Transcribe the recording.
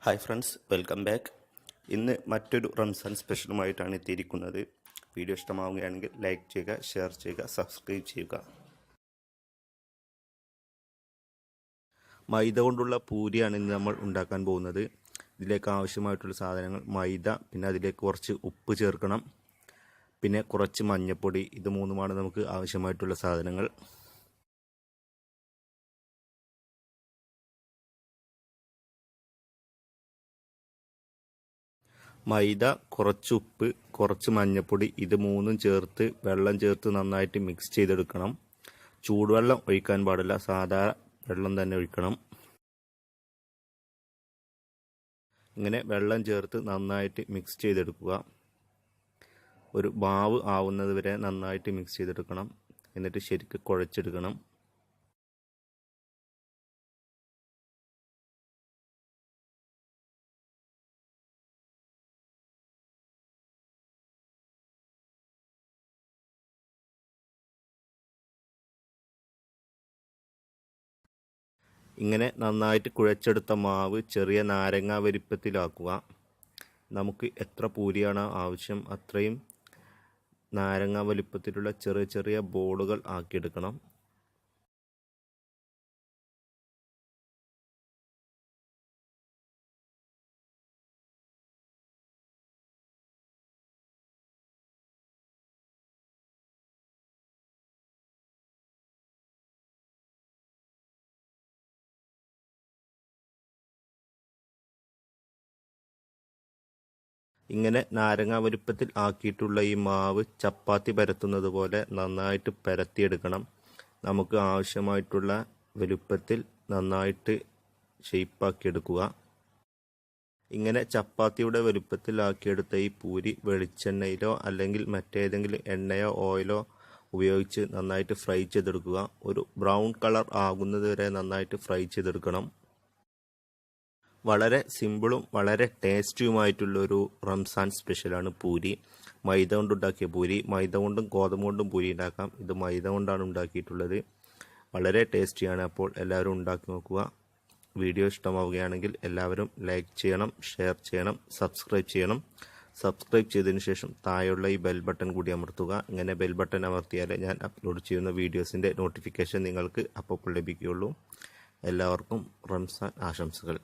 Hi friends, welcome back. ഇന്ന് മറ്റൊരു റംസാൻ സ്പെഷ്യലുമായിട്ടാണ് എത്തിയിരിക്കുന്നത്. വീഡിയോ ഇഷ്ടമാവുകയാണെങ്കിൽ ലൈക്ക് ചെയ്യുക, ഷെയർ ചെയ്യുക, സബ്സ്ക്രൈബ് ചെയ്യുക. മൈദ കൊണ്ടുള്ള പൂരിയാണ് ഇന്ന് നമ്മൾ ഉണ്ടാക്കാൻ പോകുന്നത്. ഇതിലേക്ക് ആവശ്യമായിട്ടുള്ള സാധനങ്ങൾ മൈദ, പിന്നെ അതിലേക്ക് കുറച്ച് ഉപ്പ് ചേർക്കണം, പിന്നെ കുറച്ച് മഞ്ഞൾപ്പൊടി. ഇത് മൂന്നുമാണ് നമുക്ക് ആവശ്യമായിട്ടുള്ള സാധനങ്ങൾ. മൈദ, കുറച്ച് ഉപ്പ്, കുറച്ച് മഞ്ഞൾപ്പൊടി, ഇത് മൂന്നും ചേർത്ത് വെള്ളം ചേർത്ത് നന്നായിട്ട് മിക്സ് ചെയ്തെടുക്കണം. ചൂടുവെള്ളം ഒഴിക്കാൻ പാടില്ല, സാധാരണ വെള്ളം തന്നെ ഒഴിക്കണം. ഇങ്ങനെ വെള്ളം ചേർത്ത് നന്നായിട്ട് മിക്സ് ചെയ്തെടുക്കുക. ഒരു മാവ് ആവുന്നത് വരെ നന്നായിട്ട് മിക്സ് ചെയ്തെടുക്കണം. എന്നിട്ട് ശരിക്കും കുഴച്ചെടുക്കണം. ഇങ്ങനെ നന്നായിട്ട് കുഴച്ചെടുത്ത മാവ് ചെറിയ നാരങ്ങ വലിപ്പത്തിലാക്കുക. നമുക്ക് എത്ര പൂരിയാണ് ആവശ്യം അത്രയും നാരങ്ങ വലിപ്പത്തിലുള്ള ചെറിയ ചെറിയ ബോളുകൾ ആക്കിയെടുക്കണം. ഇങ്ങനെ നാരങ്ങ വലുപ്പത്തിൽ ആക്കിയിട്ടുള്ള ഈ മാവ് ചപ്പാത്തി പരത്തുന്നത് പോലെ നന്നായിട്ട് പരത്തിയെടുക്കണം. നമുക്ക് ആവശ്യമായിട്ടുള്ള വലുപ്പത്തിൽ നന്നായിട്ട് ഷെയ്പ്പാക്കിയെടുക്കുക. ഇങ്ങനെ ചപ്പാത്തിയുടെ വലുപ്പത്തിൽ ആക്കിയെടുത്ത ഈ പൂരി വെളിച്ചെണ്ണയിലോ അല്ലെങ്കിൽ മറ്റേതെങ്കിലും എണ്ണയോ ഓയിലോ ഉപയോഗിച്ച് നന്നായിട്ട് ഫ്രൈ ചെയ്തെടുക്കുക. ഒരു ബ്രൗൺ കളർ ആകുന്നത് വരെ നന്നായിട്ട് ഫ്രൈ ചെയ്തെടുക്കണം. വളരെ സിമ്പിളും വളരെ ടേസ്റ്റിയുമായിട്ടുള്ളൊരു റംസാൻ സ്പെഷ്യലാണ് പൂരി. മൈദ കൊണ്ടുണ്ടാക്കിയ പൂരി. മൈദ കൊണ്ടും ഗോതമ്പ് കൊണ്ടും പൂരി ഉണ്ടാക്കാം. ഇത് മൈദ കൊണ്ടാണ് ഉണ്ടാക്കിയിട്ടുള്ളത്. വളരെ ടേസ്റ്റിയാണ്. അപ്പോൾ എല്ലാവരും ഉണ്ടാക്കി നോക്കുക. വീഡിയോ ഇഷ്ടമാവുകയാണെങ്കിൽ എല്ലാവരും ലൈക്ക് ചെയ്യണം, ഷെയർ ചെയ്യണം, സബ്സ്ക്രൈബ് ചെയ്യണം. സബ്സ്ക്രൈബ് ചെയ്തതിന് ശേഷം താഴെയുള്ള ഈ ബെൽ ബട്ടൺ കൂടി അമർത്തുക. ഇങ്ങനെ ബെൽ ബട്ടൺ അമർത്തിയാലേ ഞാൻ അപ്ലോഡ് ചെയ്യുന്ന വീഡിയോസിൻ്റെ നോട്ടിഫിക്കേഷൻ നിങ്ങൾക്ക് അപ്പോൾ ലഭിക്കുകയുള്ളൂ. എല്ലാവർക്കും റംസാൻ ആശംസകൾ.